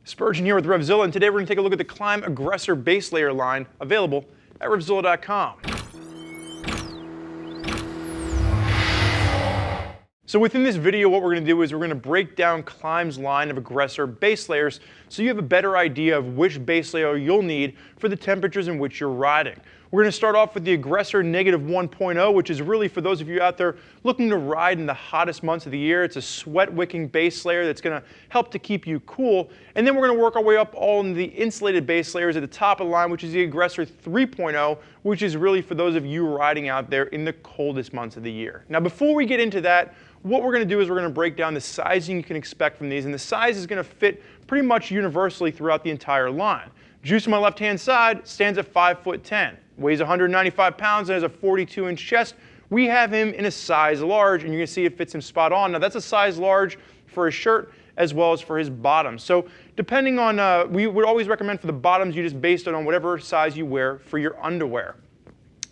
Spurgeon here with RevZilla, and today we're going to take a look at the Klim Aggressor Base Layer line available at RevZilla.com. So within this video, what we're going to do is we're going to break down Klim's line of Aggressor base layers so you have a better idea of which base layer you'll need for the temperatures in which you're riding. We're going to start off with the Aggressor -1.0, which is really for those of you out there looking to ride in the hottest months of the year. It's a sweat-wicking base layer that's going to help to keep you cool. And then we're going to work our way up all in the insulated base layers at the top of the line, which is the Aggressor 3.0, which is really for those of you riding out there in the coldest months of the year. Now, before we get into that, what we're going to do is we're going to break down the sizing you can expect from these, and the size is going to fit pretty much universally throughout the entire line. Juice on my left-hand side stands at 5'10", weighs 195 pounds, and has a 42-inch chest. We have him in a size large, and you're going to see it fits him spot on. Now, that's a size large for his shirt as well as for his bottoms. So depending on, we would always recommend for the bottoms, you just base it on whatever size you wear for your underwear.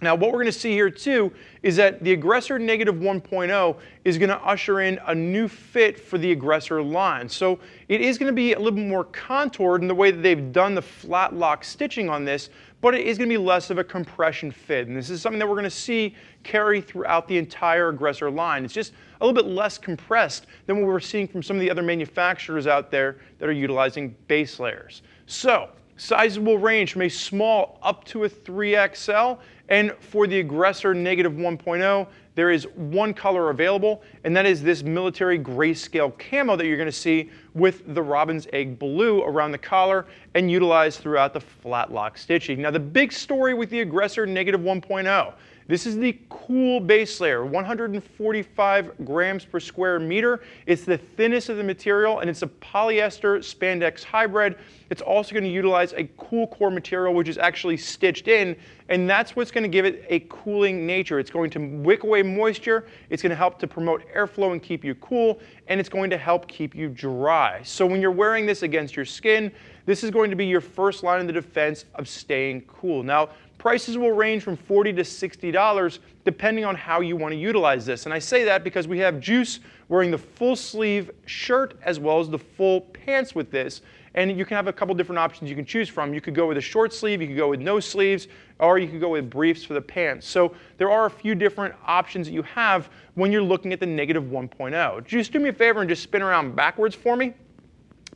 Now, what we're going to see here, too, is that the Aggressor -1.0 is going to usher in a new fit for the Aggressor line. So it is going to be a little bit more contoured in the way that they've done the flat lock stitching on this, but it is going to be less of a compression fit. And this is something that we're going to see carry throughout the entire Aggressor line. It's just a little bit less compressed than what we're seeing from some of the other manufacturers out there that are utilizing base layers. So sizes will range from a small up to a 3XL, and for the Aggressor -1.0, there is one color available, and that is this military grayscale camo that you're going to see with the robin's egg blue around the collar and utilized throughout the flat lock stitching. Now, the big story with the Aggressor -1.0, this is the cool base layer, 145 grams per square meter. It's the thinnest of the material, and it's a polyester spandex hybrid. It's also going to utilize a cool core material, which is actually stitched in, and that's what's going to give it a cooling nature. It's going to wick away moisture, it's going to help to promote airflow and keep you cool, and it's going to help keep you dry. So when you're wearing this against your skin, this is going to be your first line of the defense of staying cool. Now, prices will range from $40 to $60 depending on how you want to utilize this. And I say that because we have Juice wearing the full sleeve shirt as well as the full pants with this. And you can have a couple different options you can choose from. You could go with a short sleeve, you could go with no sleeves, or you could go with briefs for the pants. So there are a few different options that you have when you're looking at the -1.0. Juice, do me a favor and just spin around backwards for me.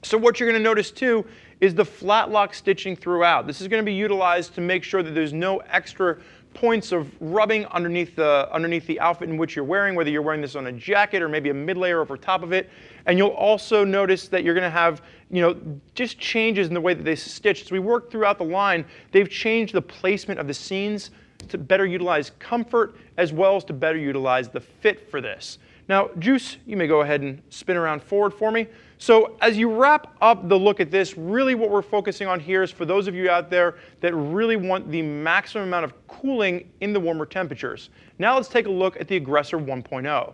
So what you're going to notice too is the flat lock stitching throughout. This is going to be utilized to make sure that there's no extra points of rubbing underneath the outfit in which you're wearing, whether you're wearing this on a jacket or maybe a mid layer over top of it. And you'll also notice that you're going to have, just changes in the way that they stitch. As we work throughout the line, they've changed the placement of the seams to better utilize comfort as well as to better utilize the fit for this. Now, Juice, you may go ahead and spin around forward for me. So as you wrap up the look at this, really what we're focusing on here is for those of you out there that really want the maximum amount of cooling in the warmer temperatures. Now let's take a look at the Aggressor 1.0.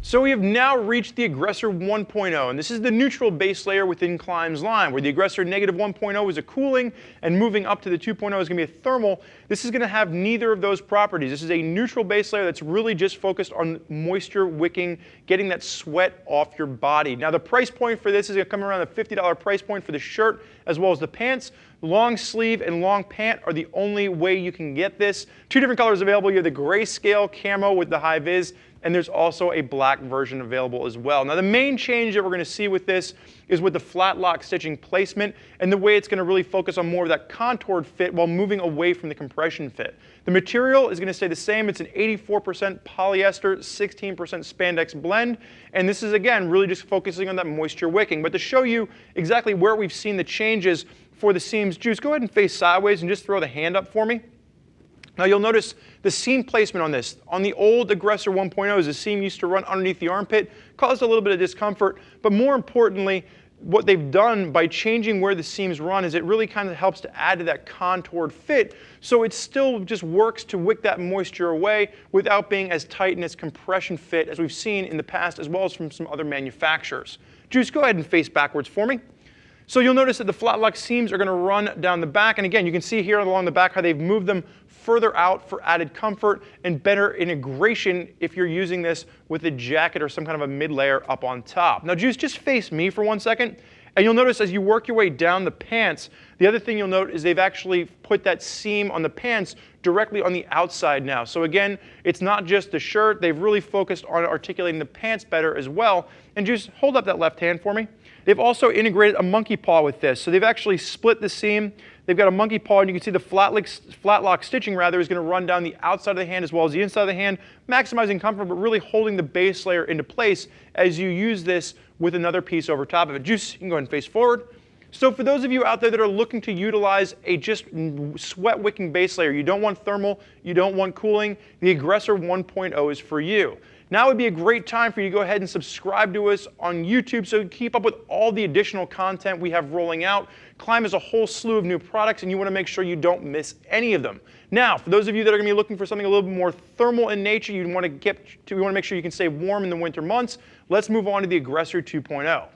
So we have now reached the Aggressor 1.0, and this is the neutral base layer within Klim's line, where the Aggressor -1.0 is a cooling, and moving up to the 2.0 is going to be a thermal. This is going to have neither of those properties. This is a neutral base layer that's really just focused on moisture wicking, getting that sweat off your body. Now, the price point for this is going to come around the $50 price point for the shirt as well as the pants. Long sleeve and long pant are the only way you can get this. Two different colors available. You have the grayscale camo with the high vis, and there's also a black version available as well. Now, the main change that we're going to see with this is with the flat lock stitching placement and the way it's going to really focus on more of that contoured fit while moving away from the compression fit. The material is going to stay the same. It's an 84% polyester, 16% spandex blend, and this is, again, really just focusing on that moisture wicking. But to show you exactly where we've seen the changes for the seams, Juice, go ahead and face sideways and just throw the hand up for me. Now, you'll notice the seam placement on this. On the old Aggressor 1.0, the seam used to run underneath the armpit, caused a little bit of discomfort, but more importantly, what they've done by changing where the seams run is it really kind of helps to add to that contoured fit, so it still just works to wick that moisture away without being as tight and as compression fit as we've seen in the past, as well as from some other manufacturers. Juice, go ahead and face backwards for me. So you'll notice that the flat lock seams are going to run down the back, and again, you can see here along the back how they've moved them further out for added comfort and better integration if you're using this with a jacket or some kind of a mid layer up on top. Now, Juice, just face me for 1 second, And you'll notice as you work your way down the pants, the other thing you'll note is they've actually put that seam on the pants directly on the outside now. So again, it's not just the shirt, they've really focused on articulating the pants better as well. And just hold up that left hand for me. They've also integrated a monkey paw with this. So they've actually split the seam. They've got a monkey paw, and you can see the flat lock stitching is going to run down the outside of the hand as well as the inside of the hand, maximizing comfort, but really holding the base layer into place as you use this with another piece over top of it. Juice, you can go ahead and face forward. So for those of you out there that are looking to utilize a just sweat wicking base layer, you don't want thermal, you don't want cooling, the Aggressor 1.0 is for you. Now would be a great time for you to go ahead and subscribe to us on YouTube so you keep up with all the additional content we have rolling out. Klim has a whole slew of new products, and you want to make sure you don't miss any of them. Now, for those of you that are going to be looking for something a little bit more thermal in nature, you want to make sure you can stay warm in the winter months. Let's move on to the Aggressor 2.0.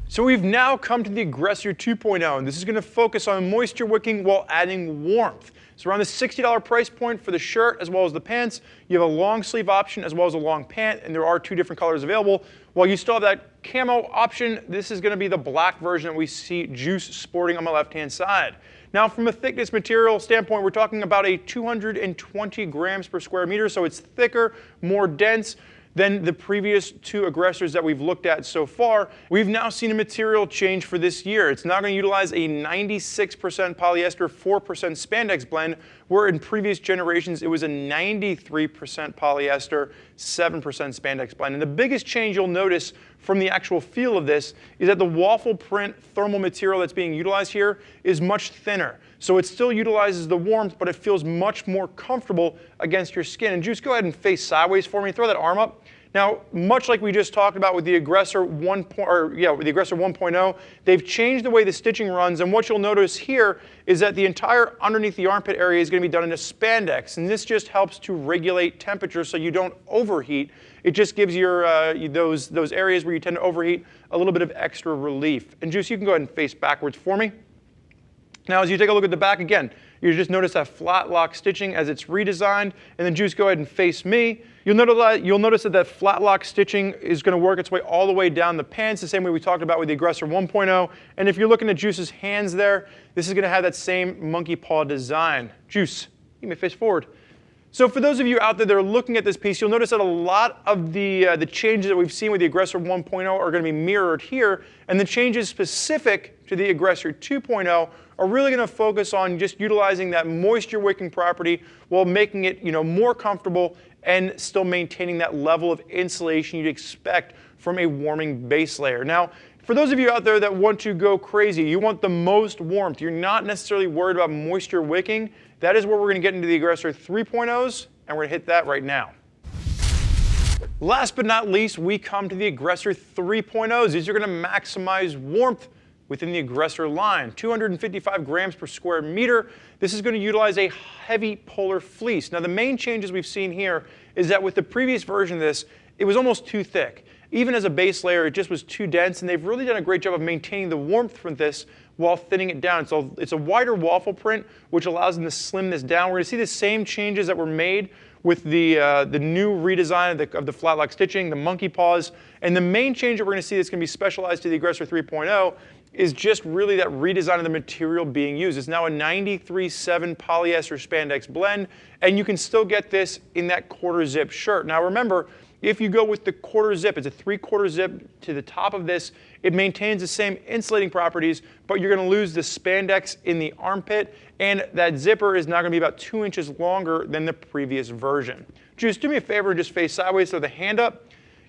So we've now come to the Aggressor 2.0, and this is going to focus on moisture wicking while adding warmth. So around the $60 price point for the shirt as well as the pants. You have a long sleeve option as well as a long pant, and there are 2 different colors available. While you still have that camo option, this is going to be the black version that we see Juice sporting on my left-hand side. Now from a thickness material standpoint, we're talking about a 220 grams per square meter, so it's thicker, more dense than the previous 2 aggressors that we've looked at so far. We've now seen a material change for this year. It's now going to utilize a 96% polyester, 4% spandex blend, where in previous generations it was a 93% polyester, 7% spandex blend. And the biggest change you'll notice from the actual feel of this is that the waffle print thermal material that's being utilized here is much thinner. So it still utilizes the warmth, but it feels much more comfortable against your skin. And Juice, go ahead and face sideways for me. Throw that arm up. Now, much like we just talked about with the Aggressor 1.0, they've changed the way the stitching runs, and what you'll notice here is that the entire underneath the armpit area is going to be done in a spandex, and this just helps to regulate temperature so you don't overheat. It just gives your those areas where you tend to overheat a little bit of extra relief. And Juice, you can go ahead and face backwards for me. Now, as you take a look at the back again, you just notice that flat lock stitching as it's redesigned, and then Juice, go ahead and face me. You'll notice that flat lock stitching is going to work its way all the way down the pants, the same way we talked about with the Aggressor 1.0. And if you're looking at Juice's hands there, this is going to have that same monkey paw design. Juice, you may face forward. So for those of you out there that are looking at this piece, you'll notice that a lot of the changes that we've seen with the Aggressor 1.0 are going to be mirrored here, and the changes specific to the Aggressor 2.0 are really going to focus on just utilizing that moisture wicking property while making it more comfortable and still maintaining that level of insulation you'd expect from a warming base layer. Now, for those of you out there that want to go crazy, you want the most warmth, you're not necessarily worried about moisture wicking, that is where we're going to get into the Aggressor 3.0s, and we're going to hit that right now. Last but not least, we come to the Aggressor 3.0s. These are going to maximize warmth within the Aggressor line. 255 grams per square meter. This is going to utilize a heavy polar fleece. Now the main changes we've seen here is that with the previous version of this, it was almost too thick. Even as a base layer, it just was too dense, and they've really done a great job of maintaining the warmth from this while thinning it down. So it's a wider waffle print, which allows them to slim this down. We're going to see the same changes that were made with the new redesign of the flat lock stitching, the monkey paws, and the main change that we're going to see that's going to be specialized to the Aggressor 3.0 is just really that redesign of the material being used. It's now a 93.7 polyester spandex blend, and you can still get this in that quarter zip shirt. Now remember, if you go with the quarter zip, it's a 3/4 zip to the top of this, it maintains the same insulating properties, but you're going to lose the spandex in the armpit, and that zipper is now going to be about 2 inches longer than the previous version. Juice, do me a favor and just face sideways, throw the hand up.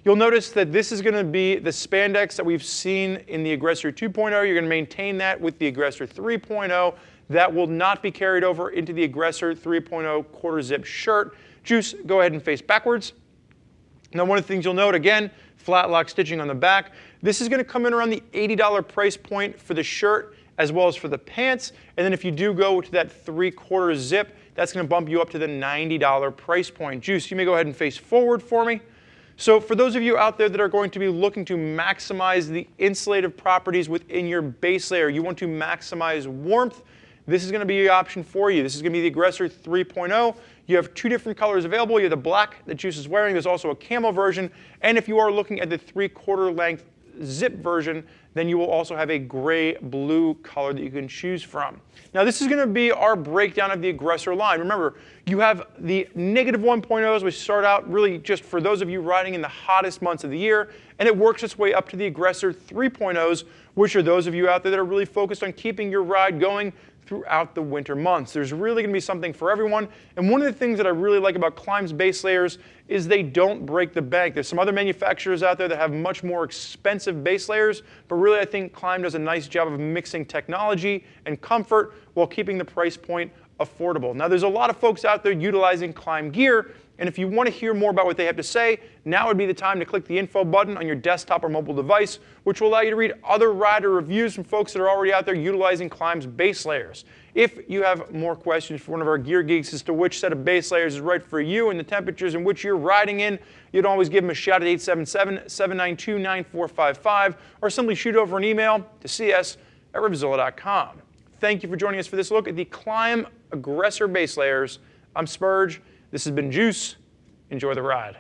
You'll notice that this is going to be the spandex that we've seen in the Aggressor 2.0. You're going to maintain that with the Aggressor 3.0. That will not be carried over into the Aggressor 3.0 quarter zip shirt. Juice, go ahead and face backwards. Now one of the things you'll note, again, flat lock stitching on the back. This is going to come in around the $80 price point for the shirt as well as for the pants. And then if you do go to that 3/4 zip, that's going to bump you up to the $90 price point. Juice, you may go ahead and face forward for me. So for those of you out there that are going to be looking to maximize the insulative properties within your base layer, you want to maximize warmth, this is going to be the option for you. This is going to be the Aggressor 3.0. You have 2 different colors available. You have the black that Juice is wearing. There's also a camo version. And if you are looking at the 3/4 length zip version, then you will also have a gray-blue color that you can choose from. Now this is going to be our breakdown of the Aggressor line. Remember, you have the -1.0s, which start out really just for those of you riding in the hottest months of the year, and it works its way up to the Aggressor 3.0s, which are those of you out there that are really focused on keeping your ride going throughout the winter months. There's really going to be something for everyone, and one of the things that I really like about Klim's base layers is they don't break the bank. There's some other manufacturers out there that have much more expensive base layers, but really I think Klim does a nice job of mixing technology and comfort while keeping the price point affordable. Now there's a lot of folks out there utilizing Klim gear, and if you want to hear more about what they have to say, now would be the time to click the info button on your desktop or mobile device, which will allow you to read other rider reviews from folks that are already out there utilizing Klim's base layers. If you have more questions for one of our gear geeks as to which set of base layers is right for you and the temperatures in which you're riding in, you'd always give them a shout at 877-792-9455 or simply shoot over an email to cs@RevZilla.com. Thank you for joining us for this look at the Klim Aggressor Base Layers. I'm Spurge. This has been Juice. Enjoy the ride.